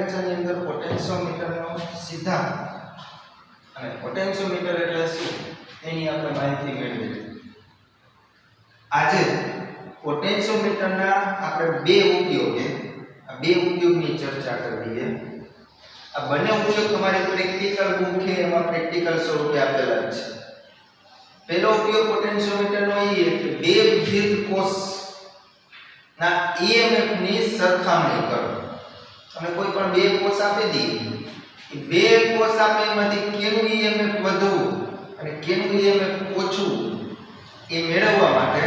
લેક્ચરની અંદર પોટેન્શિયોમીટરનો સિદ્ધાંત અને પોટેન્શિયોમીટર એટલે શું એની આપણે માહિતી મેળવી. આજે પોટેન્શિયોમીટરના આપણે બે ઉપયોગની ચર્ચા કરીએ. આ બંને ઉપયોગ તમારી પ્રેક્ટિકલ બુક છે એમાં પ્રેક્ટિકલ સ્વરૂપે આપેલા છે. પહેલો ઉપયોગ પોટેન્શિયોમીટરનો એ કે બે વિદ્યુત કોષના EMF ની સરખામણી કરો. તમે કોઈ પણ બે કોષ આપી દઈએ, એ બે કોષ આપે એમાંથી કેનું EMF વધુ અને કેનું EMF ઓછું એ મેળવવા માટે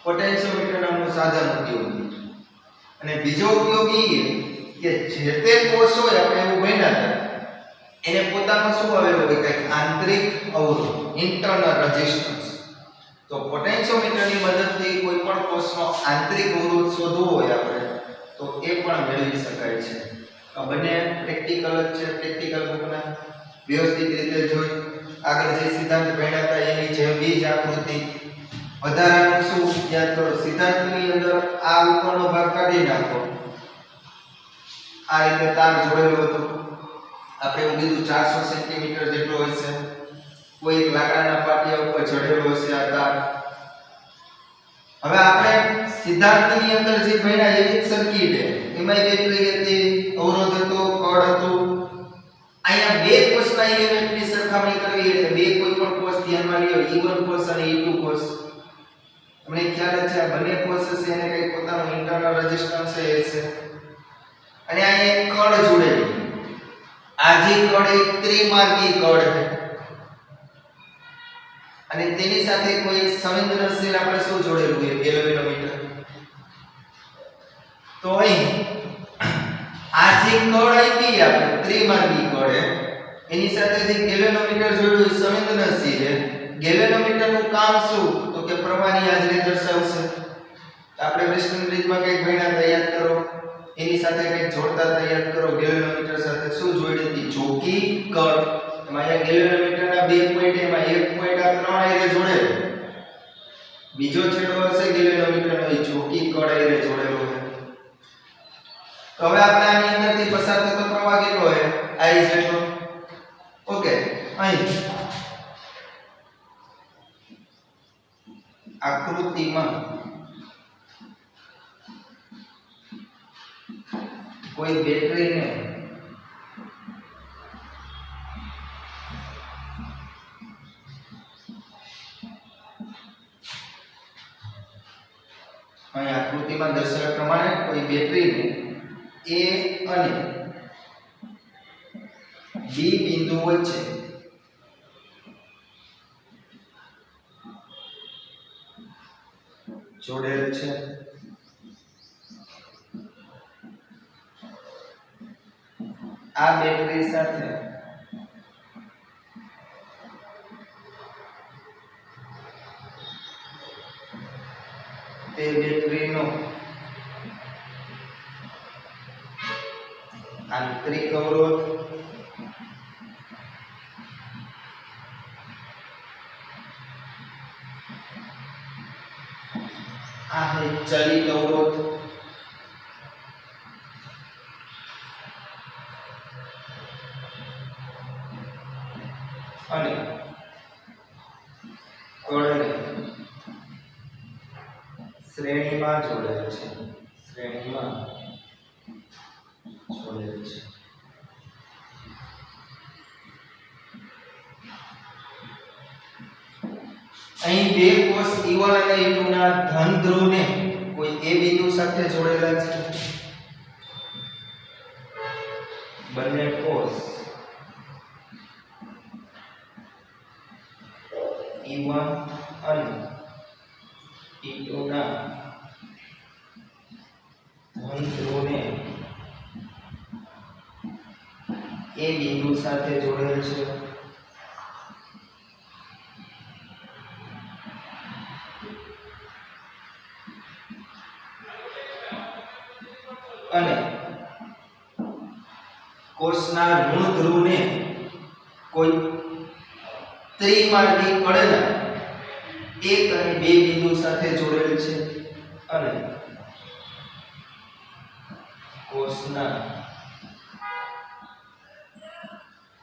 પોટેન્શિયોમીટર નામનું સાધન ઉપયોગી છે. અને બીજો ઉપયોગ એ કે જે તે કોષ હોય આપણે એવું ભણ્યા હતા એને પોતાનો શું આવેલો હોય કંઈક આંતરિક અવરોધ ઇન્ટરનલ રેઝિસ્ટન્સ. તો પોટેન્શિયોમીટરની મદદથી કોઈ પણ કોષનો આંતરિક અવરોધ શોધવો હોય આપણે તો એ પણ મેળવી શકાય છે. આ બંને પ્રેક્ટિકલ જ છે. પ્રેક્ટિકલ બુકના વ્યવસ્થિત રીતે જોઈ આગળ જે સિદ્ધાંત ભણ્યા હતા એની જે બીજ આકૃતિ વધારાનું શું યાદ કરો. સિદ્ધાંતની અંદર આ ઉપરનો ભાગ કાઢી નાખો. આ રીતે તાર જોડેલો હતો. આપણે એવું કીધું 400 સેન્ટીમીટર જેટલો હશે. કોઈ એક લાકડાના પાટિયા ઉપર ચડેલો હશે આ તાર. હવે આપણે સિદ્ધાંતની અંદર જે ભણ્યા એવી જ સર્કિટ છે. એમાં બેટરી હતી, અવરોધ હતો, કળ હતું. અહીંયા બે કોષના EMF ની સરખામણી કરવી એટલે બે કોઈ પણ કોષ ધ્યાનમાં લ્યો, E1 કોષ અને E2 કોષ. તમને ખ્યાલ છે આ બંને કોષ છે એને કઈ પોતાનો ઇન્ટરનલ રેઝિસ્ટન્સ છે અને અહીંયા એક કળ જોડેલી. આ જે કળ એક ત્રિમાર્ગી કળ છે અને તેની સાથે કોઈ એક સંવેદનશીલ આપણે શું જોડેલું છે ગેલ્વેનોમીટર. તો અહીં આ જે કળ આપી આપણે ત્રિમાર્ગી કળ એની સાથે જે ગેલ્વેનોમીટર જોડેલું સંવેદનશીલ છે. ગેલ્વેનોમીટરનું કામ શું તો કે પ્રવાહની હાજરી દર્શાવશે. આપણે વેસ્ટર્ન રીતમાં કંઈક ભણ્યા હતા યાદ કરો. એની સાથે કંઈક જોડતા હતા યાદ કરો. ગેલ્વેનોમીટર સાથે શું જોડી હતી? જોકી કળ. એમાં અહીંયા ગેલ્વેનોમીટરના બે પોઈન્ટ, એમાં એક પોઈન્ટ આ ત્રણ આયરે જોડેલો, બીજો છેડો હશે ગેલ્વેનોમીટરનો એ જોકી કળ આયરે જોડેલો છે. તો હવે આપણે આની અંદરથી પસાર થતો પ્રવાહ કેટલો છે? I જેટલો. ઓકે, અહીં આકૃતિમાં કોઈ બેટરીને અહીં આકૃતિમાં દર્શાવ્યા પ્રમાણે કોઈ બેટરીને A અને B બિંદુ વચ્ચે જોડેલ છે. આ બેટરી સાથે તે બેટરીનો આંતરિક અવરોધ આ છે ચલિત અવરોધ અને કળને શ્રેણીમાં જોડેલ છે. શ્રેણીમાં જોડેલ છે. અહીં બે કોષ E1 અને E2 ના ધન ધ્રુવને કોઈ A બિંદુ સાથે જોડેલા છે. બંને કોષ E1 અને E2 ના ધન ધ્રુવને A બિંદુ સાથે જોડેલ છે. અને કોષના ઋણ ધ્રુવને કોઈ ત્રિમાર્ગી કળના એક અને બે બિંદુ સાથે જોડેલ છે અને કોષના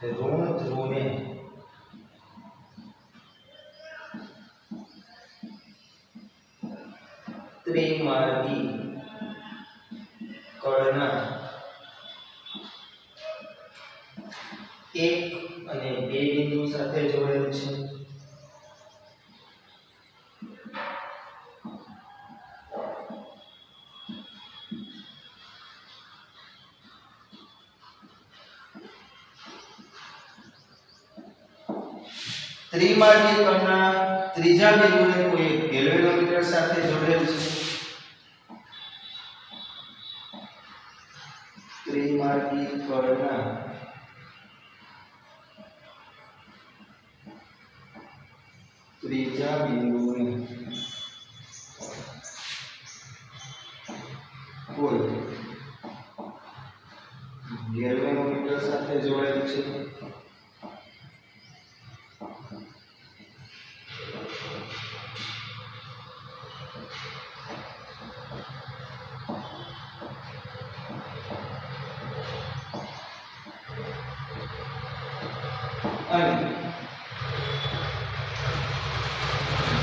ઋણ ધ્રુવને ત્રિમાર્ગી કળના એક અને બે બિંદુ સાથે જોડેલ છે. ત્રિમાર્ગી કણના ત્રીજા બિંદુને કોઈ ગેલ્વેનોમીટર સાથે જોડેલ છે. ત્રિમાર્ગી કણના ત્રીજા બિંદુને કોઈ ગેલ્વેનોમીટર સાથે જોડેલ છે. અને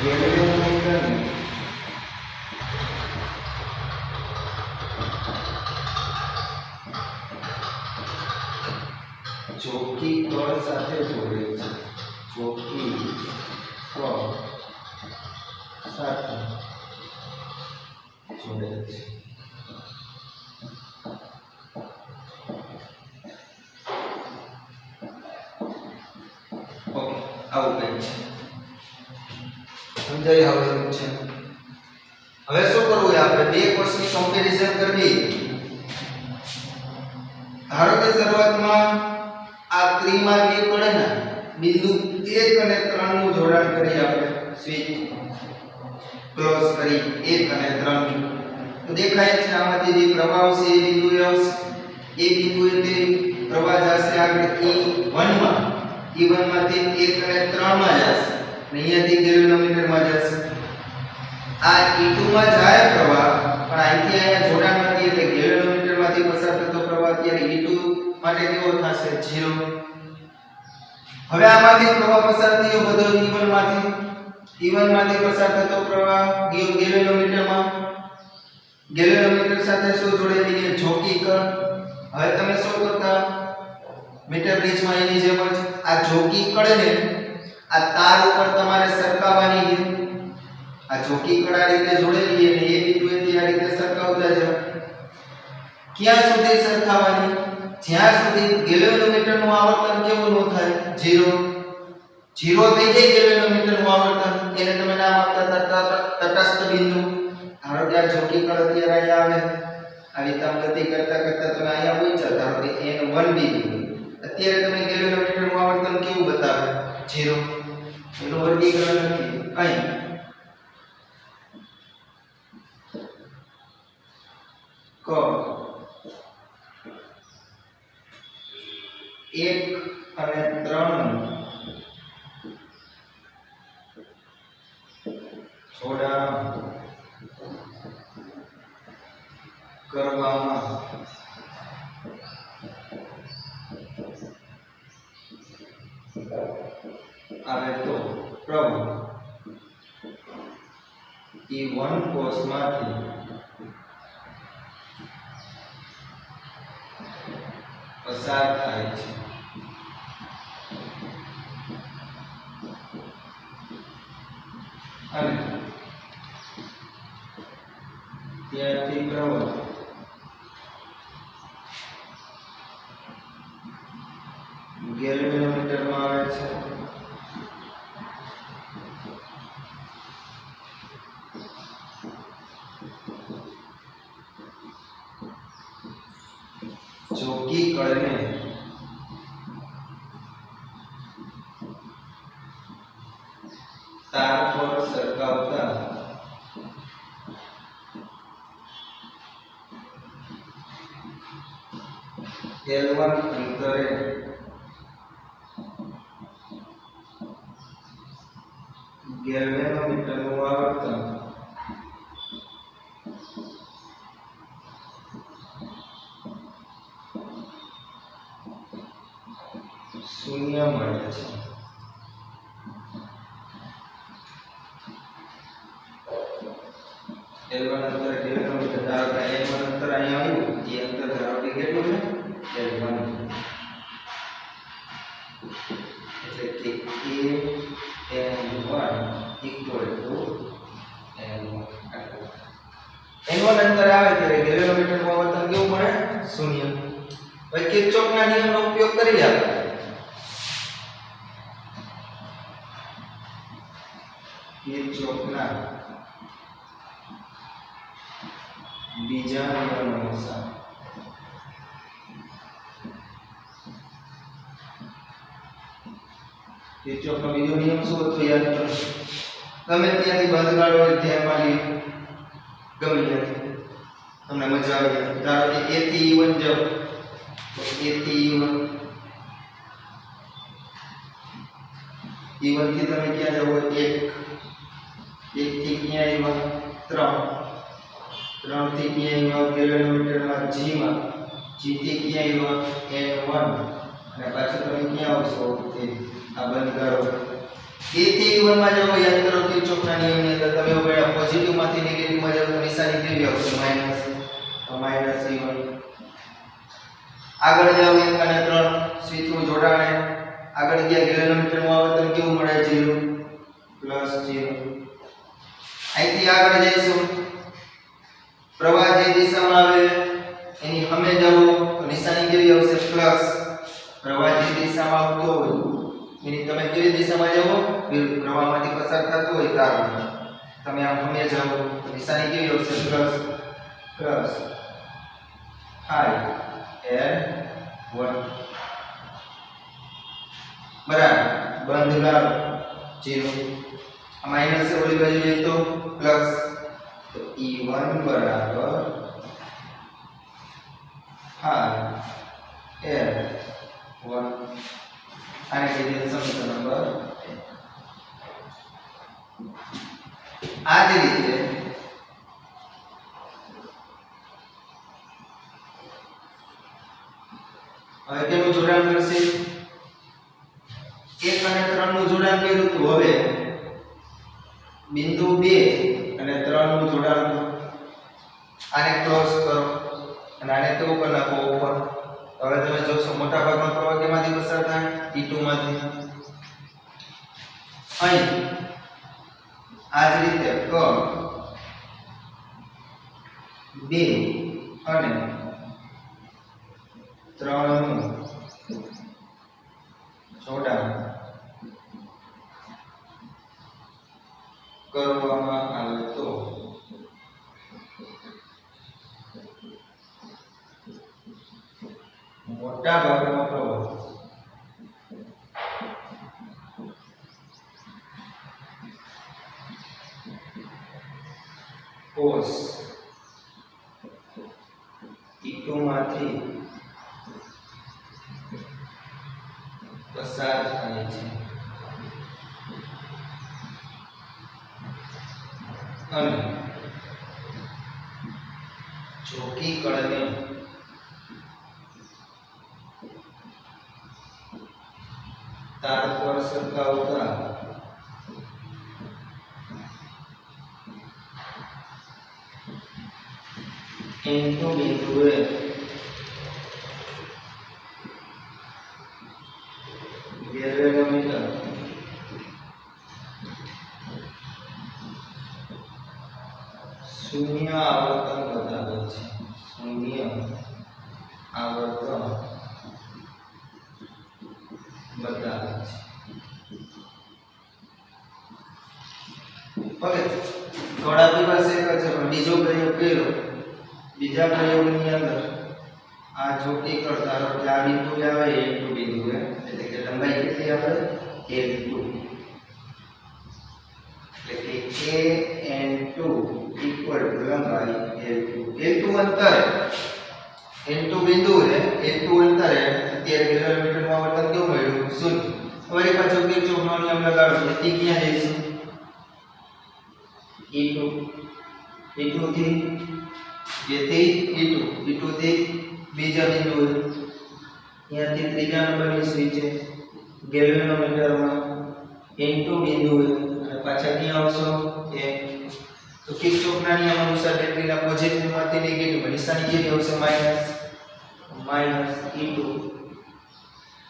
ગેલ્વેનોમીટરને ચોખ્ખી કળ સાથે જોડે છે. ચોખ્ખી કળ સાથે જોડે છે. ઓકે, આવું કંઈ છે. સમજાય હવે છે. હવે શું કરવું છે? આપણે બે કોર્સની કમ્પેરિઝન કરવી. ધારો કે શરૂઆતમાં આ ત્રિમાર્ગી કળના બિંદુ 1 અને 3 નું જોડાણ કરી આપણે સ્વિચ ક્લોઝ કરી 1 અને 3 ની. તો દેખાય છે આમાંથી જે પ્રવાહ આવશે એ બિંદુએ આવશે. એ બિંદુએ તે પ્રવાહ જશે આગળ E1 માં. E1 માંથી 1 અને 3 માં જશે. અને અહીંયાથી ગેલ્વેનોમીટર માં જશે. આ E2 માં જાય પ્રવાહ, પણ અહીંથી અહીંયા જોડાણ નથી એટલે ગેલ્વેનોમીટર માંથી પસાર થતો પ્રવાહ અત્યારે E2 માટે કેવો થશે? 0. હવે આમાંથી પ્રવાહ પસાર થયો બધો E1 માંથી. E1 માંથી પસાર થતો પ્રવાહ ગયો ગેલ્વેનોમીટર સાથે શું જોડેલી છે? ચોખ્ખી કળ. હવે તમે શું કરતા? મીટર બ્રિજમાં એની જેમ જ આ ચોખ્ખી કળને આ તાર ઉપર તમારે સરકાવવાની છે. આ ચોખ્ખી કળ આ રીતે જોડેલી છે અને એ બિંદુએથી આ રીતે સરકાવતા જાવ. ક્યાં સુધી સરખાવવાની? જ્યાં સુધી ગેલ્વેનોમીટરનું આવર્તન કેવું ન થાય? 0. 0 થઈ જાય ગેલ્વેનોમીટરનું આવર્તન, એને તમે નામ આપતા તટસ્થ બિંદુ. ધારો કે આ ચોખ્ખી કળ અત્યારે અહીંયા આવે, આવી રીતે ગતિ કરતા કરતા તમે અહીંયા પહોંચ્યા. ધારો કે N1 બિંદુ. અત્યારે તમે ગેલ્વેનોમીટરનું આવર્તન કેવું બતાવે? 0. એનું વર્ગીકરણ નથી અહીં. કળ 1 અને 3 જોડાણ કરવામાં આવે તો પ્રવાહ E1 કોષમાંથી પસાર થાય છે. અને ત્યાંથી પ્રવાહ ગેલ્વેનોમીટરમાં આવે છે. ચોખ્ખી કળને તાર પર સરકાવતા L1 અંતરે ગેલ્વેનોમીટરનું આવર્તન 0 શૂન્ય મળે છે. L1 અંતર કિલોમીટર ધારો કે L1 અંતર અહીંયા આવ્યું એ અંતર ધારો કે કેટલું છે L1 એટલે કે N1 equal to L1 N1 અંતર આવે ત્યારે કિલોમીટરમાં વર્તન કેવું મળે શૂન્ય. હવે કિર્ચોફના નિયમનો ઉપયોગ કરીએ આપણે. કિર્ચોફના બીજા નિયમ અનુસાર કિર્ચોફનો બીજો નિયમ શું હતો યાદ કરો. ગમે ત્યાંથી બંધ કાઢો ધ્યાનમાં લ્યો ગમે ત્યાંથી તમને મજા આવે. ધારો કે a થી e1 જાઓ તો a થી e1 થી તમે ક્યાં જાઓ 1 થી ક્યાં આવ્યા 3 થી ક્યાં આવ્યા કિલોમીટરમાં g માં g થી ક્યાં આવ્યા n1 અને પાછું તમે ક્યાં આવશો આ બંધ કરો. a થી e1 માં જાઓ યાદ કરો કિર્ચોફના નિયમની અંદર તમે બેડા પોઝિટિવ માંથી નેગેટિવ માં જાઓ તો નિશાની કેવી આવશે માઈનસ. તો માઈનસ e1 આગળ જાઓ 1 અને 3 સીધું જોડાણે આગળ ગયા કિલોમીટરમાં આવર્તન કેવું મળે 0 પ્લસ 0. અહીંથી આગળ જઈશું પ્રવાહ જે દિશામાં આવે એની સામે જાઓ તો નિશાની કેવી આવશે પ્લસ. પ્રવાહ જે દિશામાં આવતો હોય એની તમે કેવી દિશામાં જાઓ વિરુદ્ધ પ્રવાહમાંથી પસાર થતો હોય તાર તમે આમ સામે જાઓ તો નિશાની કેવી આવશે પ્લસ પ્લસ 5 L1 બરાબર બંધ લાવો 0 આ માઈનસ ઓલી બાજુ જાય તો પ્લસ તો e1 બરાબર 5 L1 આને કહીએ સમીકરણ નંબર 1. આ જ રીતે હવે કેનું જોડાણ કરશે 1 અને 3 નું જોડાણ કર્યું તો હવે બિંદુ 2 અને 3 નું જોડાણ કરો. આને ક્લોઝ કરો અને આને કેવું કરી નાખો ઓપન. હવે તમે જોશો મોટા ભાગનો પ્રવાહ કેમાંથી પસાર થાય E2 માંથી. અહીં આ જ રીતે ક 2 અને 3 નું જોડાણ કરવામાં આવે તો મોટા ભાગનો પ્રવાહ કોષ E2 માંથી પસાર થાય છે અને ચોકી કળને તાર પર સરકાવતા N2 બિંદુએ ગેલેનોમીટર શૂન્ય આવર્તન બતાવે છે. શૂન્ય આવર્તન બતાવે છે. ઓકે થોડા પાસે એક છે બીજો પ્રયોગ કર્યો. બીજા પ્રયોગની અંદર આ ચોકી કરતા આ બિંદુ આવે L2 બિંદુ એટલે કે લંબાઈ કેટલી આવે L2 એટલે કે N2 equal to લંબાઈ L2 અંતરે N2 બિંદુ છે L2 અંતરે અત્યારે કિલોમીટરમાં આવર્તન કેવું મળ્યું 0. હવે પાછો કિર્ચોફનો નિયમ લગાડો તેથી ક્યાં જઈશું E2 થી જેથી E2 થી બીજા બિંદુ અહીંયાથી ત્રીજા નંબરની સ્વિચ છે ગેલ્વેનોમીટરમાં ઇન્ટુ બિંદુ અને પાછા ક્યાં આવશો એ તો કિર્ચોફના નિયમ અનુસાર બેટરીના પોઝિટિવમાંથી નેગેટિવ નિશાની કેવી આવશે માઈનસ ઇન્ટુ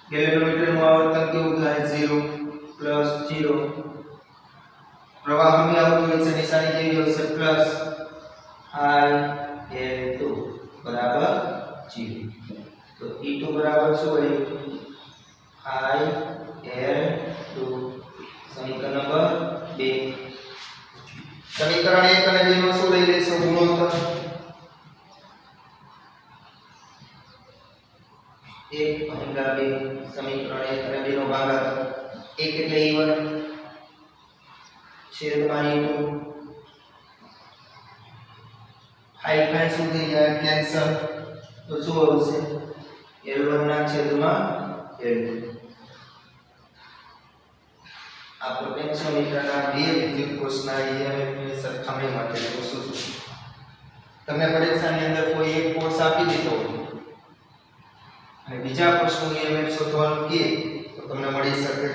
ગેલ્વેનોમીટરનું આવર્તન કેવું થાય 0 0 પ્રવાહ હમે આવતો હોય છે નિશાની કેવી આવશે પ્લસ I L2 બરાબર 0 તો E2 બરાબર શું હોય I L2 સમીકરણ નંબર 2 સમીકરણ 1 અને 2 નો શું લઈ લેશો ગુણોત્તર 1 ભાગ્યા 2 સમીકરણ 1 અને 2 નો ભાગાકાર 1 એટલે E1 છેદમાં E2 હાઈ શું થઈ જાય કેન્સલ તો શું આવશે L1 ના છેદમાં L2 આ પોટેન્શિયોમીટરના બે વિદ્યુત કોષના EMF ની સરખામણી માટે શું તમને પરીક્ષાની અંદર કોઈ એક કોર્સ આપી દીધો અને બીજા કોષનું EMF શોધવાનું કહે તો તમને મળી શકે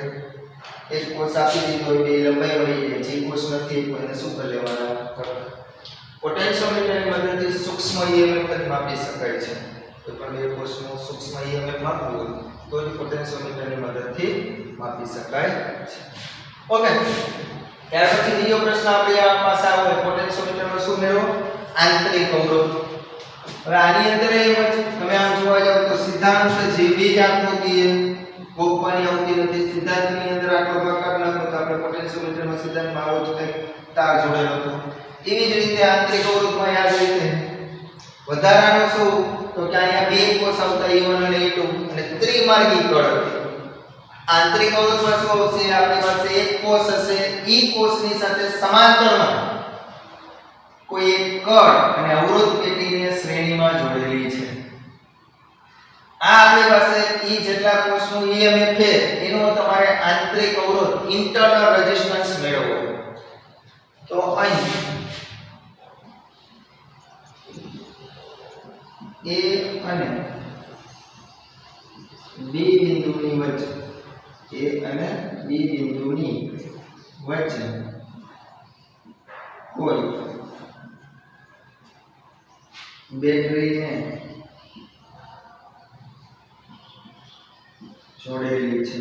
એક કોષ આપી દીધો હોય બે લંબાઈ મળી જાય જે કોષ નથી કોઈને શું કરી લેવાના પોટેન્શિયોમીટરની મદદથી સૂક્ષ્મ EMF જ માપી શકાય છે કોઈ પણ બે કોષનું સૂક્ષ્મ EMF માપવું હોય તો જ પોટેન્શિયોમીટરની મદદથી માપી શકાય છે ઓકે ત્યાર પછી બીજો પ્રશ્ન આપણે આ પાસે આવે પોટેન્શિયોમીટરનો શું મેળવો આંતરિક અવરોધ હવે આની અંદર એમ જ તમે આમ જોવા જાવ તો સિદ્ધાંત જે બે જ આકૃતિ ગોખવાની આવતી નથી સિદ્ધાંતની અંદર આટલો ભાગ નાખો તો આપણે પોટેન્શિયોમીટરનો સિદ્ધાંતમાં આવો જ કંઈક તાર જોડેલો હતો એવી જ રીતે આંતરિક અવરોધમાં યાદ રીતે વધારાનો શું તો કે અહીંયા બે કોષ આવતા E1 અને E2 અને ત્રિમાર્ગી કળ હતી આંતરિક અવરોધમાં શું આવશે આપણી પાસે એક કોષ હશે E કોષની સાથે સમાંતરમાં કોઈ એક કળ અને અવરોધ પેટીને શ્રેણીમાં જોડેલી છે આ આપણી પાસે E જેટલા કોષનું EMF છે એનો તમારે આંતરિક અવરોધ ઇન્ટરનલ રેઝિસ્ટન્સ મેળવવો તો અહીં A અને B બિંદુની વચ્ચે A અને B બિંદુની વચ્ચે કોઈ બેટરીને જોડેલી છે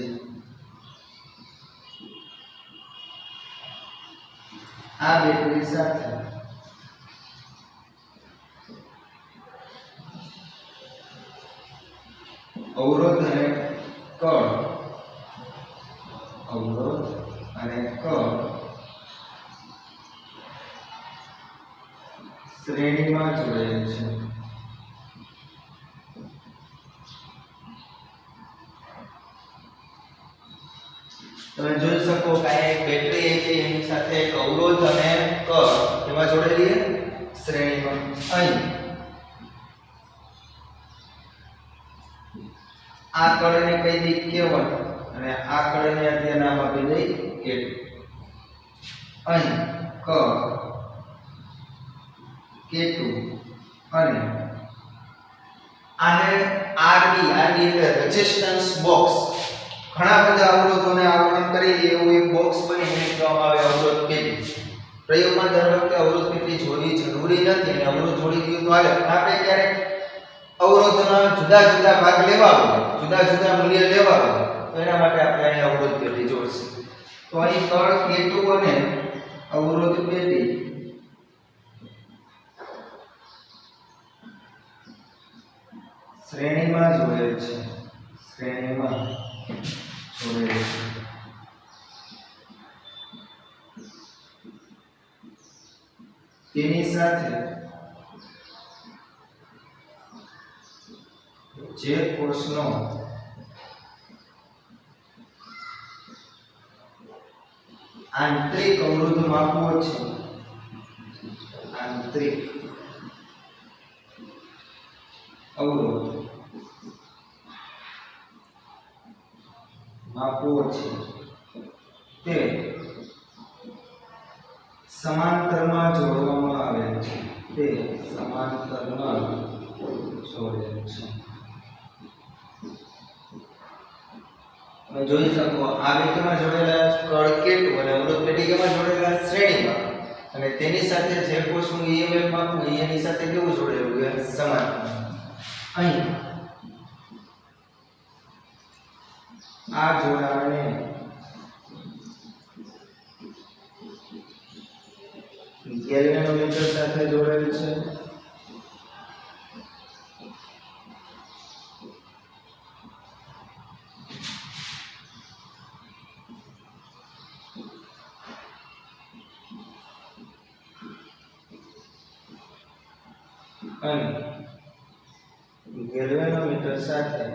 આ બેટરી સાથે અવરોધ અને કળ શ્રેણીમાં જોડાયેલ છે તમે જોઈ શકો કે આ એક બેટરી છે એની સાથે એક અવરોધ અને કળ એમાં જોડેલી છે શ્રેણીમાં અહીં આ કળને કહી દઈ K1 અને આ કળને અત્યારે નામ આપી દઈ K2 અહીં કળ K2 અને આને RB એટલે રેઝિસ્ટન્સ બોક્સ ઘણા બધા અવરોધોને આવરણ કરી લે એવું એક બોક્સ બનીને કહેવામાં આવે અવરોધ પેટી પ્રયોગમાં દર વખતે અવરોધ પેટી જોડવી જરૂરી નથી અને અવરોધ જોડી દીધું તો હાલે આપણે ક્યારેક અવરોધના જુદા જુદા ભાગ લેવા હોય જુદા જુદા મૂલ્ય લેવા હોય તો એના માટે આપણે અહીં અવરોધ પેટી જોડશે તો અહીં કળ K2 અને અવરોધ પેટી શ્રેણીમાં જોડેલ છે તેની સાથે જે કોષનો આંતરિક અવરોધ માપવો છે આંતરિક અવરોધ માપવો છે તે સમાંતરમાં જોડવામાં આવે છે જોડેલ છે તમે જોઈ શકો આ બે કેમાં જોડેલા કળ K2 અને અવરોધ પેટી કેમાં જોડેલા શ્રેણીમાં અને તેની સાથે જે કોષનું EMF માપવું એની સાથે કેવું જોડેલું છે સમાન. અહીં આ જોડાણને ગેલ્વેનોમીટર સાથે જોડેલ છે. અને ગેલ્વેનોમીટર સાથે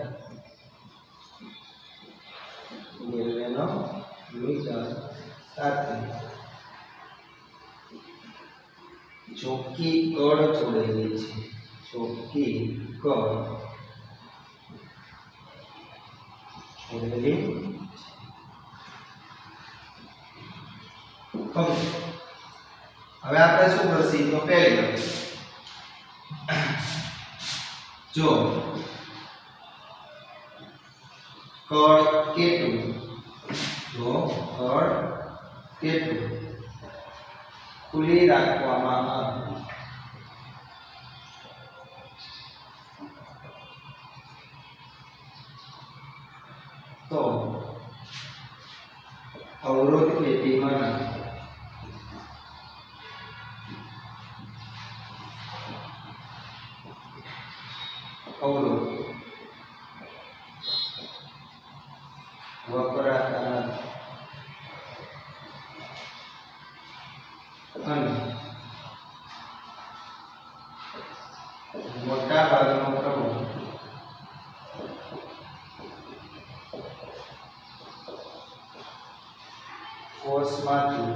ચોખ્ખી કળ જોડેલી છે. ચોખ્ખી કળ જોડેલી. હવે આપણે શું કરશું તો પહેલી જો કળ K2 ખુલ્લી રાખવામાં આવે તો અવરોધ પેટીમાં અવરોધ વપરાતા અને મોટા ભાગનો પ્રવાહ કોષમાંથી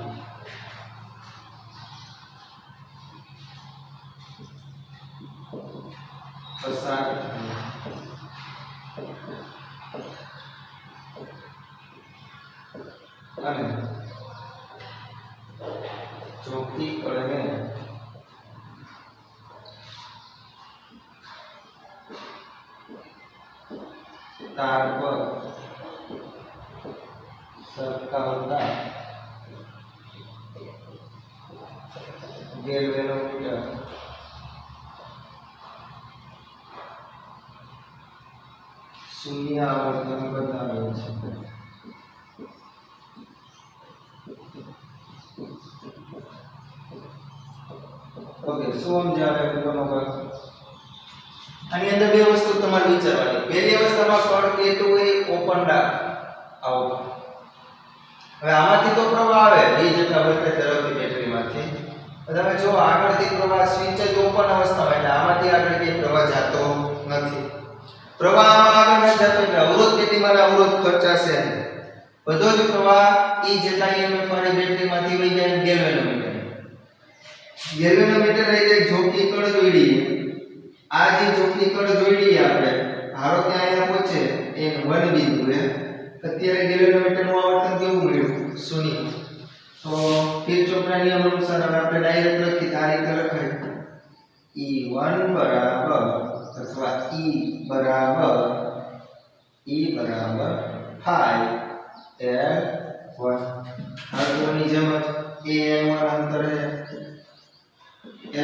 પસાર અને ચોખ્ખી કળને તાર પર સરકાવતા ગેલ્વેનોમીટર શૂન્ય આવર્તન બતાવે છે. ઓકે, શું સમજાવે કોનો ભાગ? આની અંદર બે વસ્તુ તમારે વિચારવાની. પહેલી અવસ્થામાં કળ K2 એ ઓપન આઉટ. હવે આમાંથી તો પ્રવાહ આવે બે જેટલા વોલ્ટેજ ધરાવતી બેટરીમાંથી. તમે જો આગળથી પ્રવાહ સ્વિચ જ ઓપન અવસ્થામાં એટલે આમાંથી આગળ કે પ્રવાહ જતો નથી. પ્રવાહ આમાં આગળ ન જતો એટલે અવરોધ પેટીમાં અવરોધ ખર્ચાશે. બધો જ પ્રવાહ E જેટલા EMF વાળી બેટરીમાંથી વહી જાય ગેલ્વેનોમીટર. ગેલ્વેનોમીટર એટલે જોકી કળ જોઈડી. આ જે જોકી કળ જોઈડી આપણે ધારો કે અહીંયા પહોંચે એન 1 બિંદુએ અત્યારે ગેલ્વેનોમીટરનું આવર્તન કેવું મળ્યું? 0. તો કિર્ચોફના નિયમ અનુસાર હવે આપણે ડાયરેક્ટ લખી આ રીતે લખાય E1 બરાબર અથવા E બરાબર phi L1 આગળની જેમ જ an1 અંતરે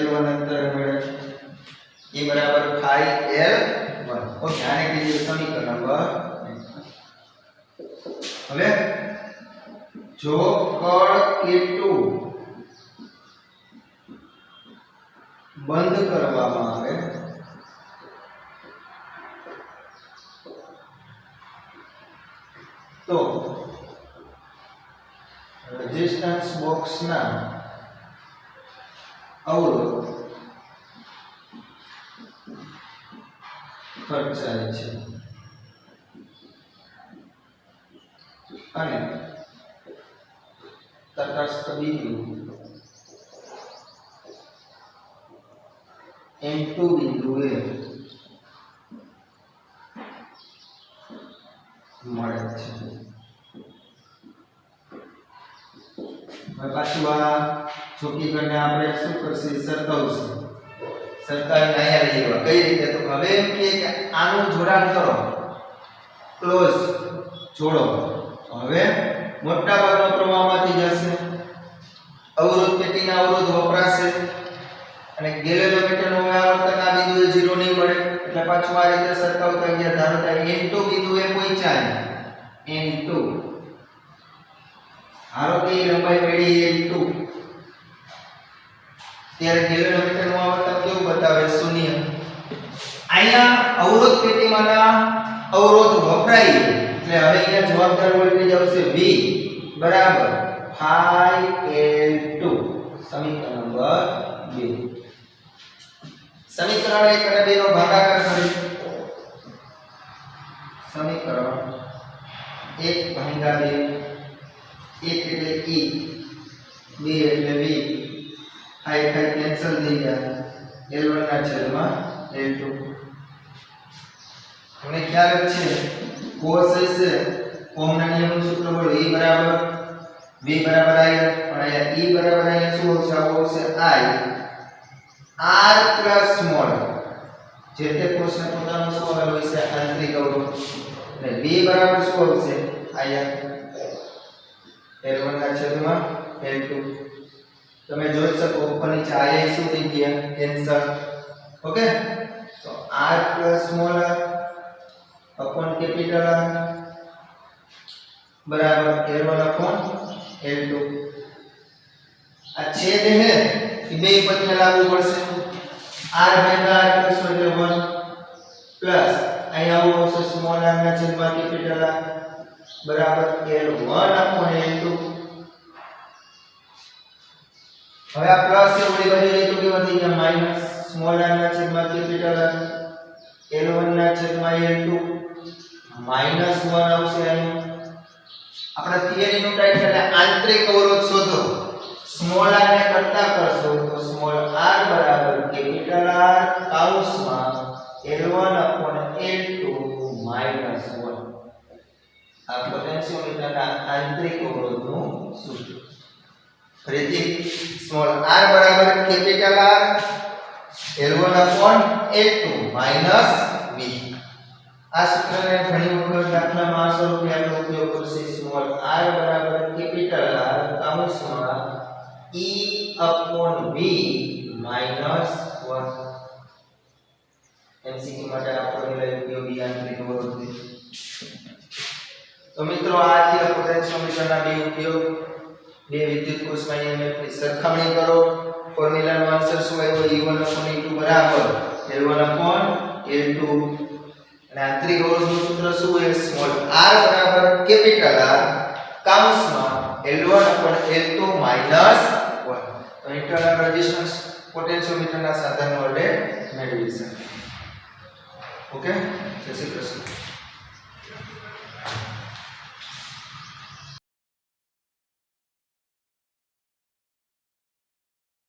L1 અંતરે મળે E બરાબર phi L1. ઓકે, આને કહીએ સમીકરણ નંબર. હવે જો કળ K2 બંધ કરવામાં આવે તો રેઝિસ્ટન્સ બોક્સના અવરોધ ખર્ચાય છે અને તટસ્થ બિંદુ M2 બિંદુએ મળે છે. હવે પાછું આ ચોકી કરીને આપણે શું કરશું? સરખાવશું. સરખાવીને અહીંયા લઈ જવા. કઈ રીતે? તો હવે એમ કે આનું જોડાણ કરો ક્લોઝ જોડો. હવે મોટા ભાગનો પ્રવાહમાંથી જશે, અવરોધ પેટીના અવરોધ વપરાશે અને ગેલેનોમીટરનું આવર્તન આ બિંદુએ 0 નહીં મળે એટલે પાછું આ રીતે સરખાવતા ગયા. ધારો કે n2 બિંદુએ પહોંચ્યા, n2 ધારો કે લંબાઈ મળી n2, ત્યારે ગેલેનોમીટરનું આવર્તન કેવું બતાવે? 0. અહીંયા અવરોધ પેટીમાંના અવરોધ વપરાય એટલે હવે અહીંયા જવાબદાર વોલ્ટેજ આવશે V બરાબર 5L2. સમીકરણ નંબર 2. સમીકરણ 1 અને 2 નો ભાગાકાર કરીએ. સમીકરણ 1 ભાગ્યા 2, 1 એટલે E, 2 એટલે V, આ એક કેન્સલ થઈ જાય, L1 ના છેદમાં L2. તમને ખ્યાલ જ છે cos હશે ઓહમના નિયમનું સૂત્ર બોલો E બરાબર V બરાબર I, પણ અહીંયા E બરાબર અહીંયા શું આવશે? આવો આવશે I R પ્લસ સ્મોલ, જે તે કોષને પોતાનો શું આવેલો હોય છે? આંતરિક અવરોધ. અને V બરાબર શું આવશે? અહીંયા L1 ના છેદમાં L2. તમે જોઈ શકો ઉપર નીચે I શું થઈ ગયા? કેન્સલ. ઓકે, તો R plus small r upon capital R बराबर L1 अपॉन L2. आ छेद है कि बे पद में लागू પડશે R भाग्या R प्लस 1 प्लस અહીં આવું આવશે સ્મોલ r ના છેદમાં કેપિટલ R બરાબર L1 अपॉन L2. હવે આ પ્લસ છે ઓલી બાજુ જઈ તો કેવા થઈ ગયા? માઈનસ સ્મોલ r ના છેદમાં કેપિટલ R L1 ના છેદમાં L2 માઈનસ 1 આવશે. અહીં આપણા થિયરી નું ટાઈપ એટલે આંતરિક અવરોધ શોધો. સ્મોલ r ને કરતા કરશો તો સ્મોલ r બરાબર કેપિટલ R કૌંસમાં L1 upon L2 માઈનસ 1. આ પોટેન્શિયોમીટરના આંતરિક અવરોધનું સૂત્ર. ફરીથી સ્મોલ r બરાબર capital R L1 upon L2 minus V. આ સૂત્રને ઘણી વખત દાખલામાં આ સ્વરૂપે આપણે ઉપયોગ કરશે. સ્મોલ r બરાબર કેપિટલ R કૌંસમાં E upon V minus 1. MCQ માટે આ ફોર્મ્યુલા ઉપયોગી આંતરિક અવરોધ છે. તો મિત્રો આ છે પોટેન્શિયોમીટરના બે ઉપયોગ. બે વિદ્યુત કોષમાં EMF ની સરખામણી કરો. ફોર્મ્યુલાનો આન્સર શું આવ્યો? E1 E2 બરાબર L1 L2. અને આંતરિક અવરોધનું સૂત્ર શું છે? સ્મોલ r બરાબર કેપિટલ R કૌંસમાં L1 L2 માઈનસ 1. તો ઇન્ટરનલ રેઝિસ્ટન્સ પોટેન્શિયોમીટરના સાધન વડે મેળવી શકાય. ઓકે, જય શ્રી કૃષ્ણ.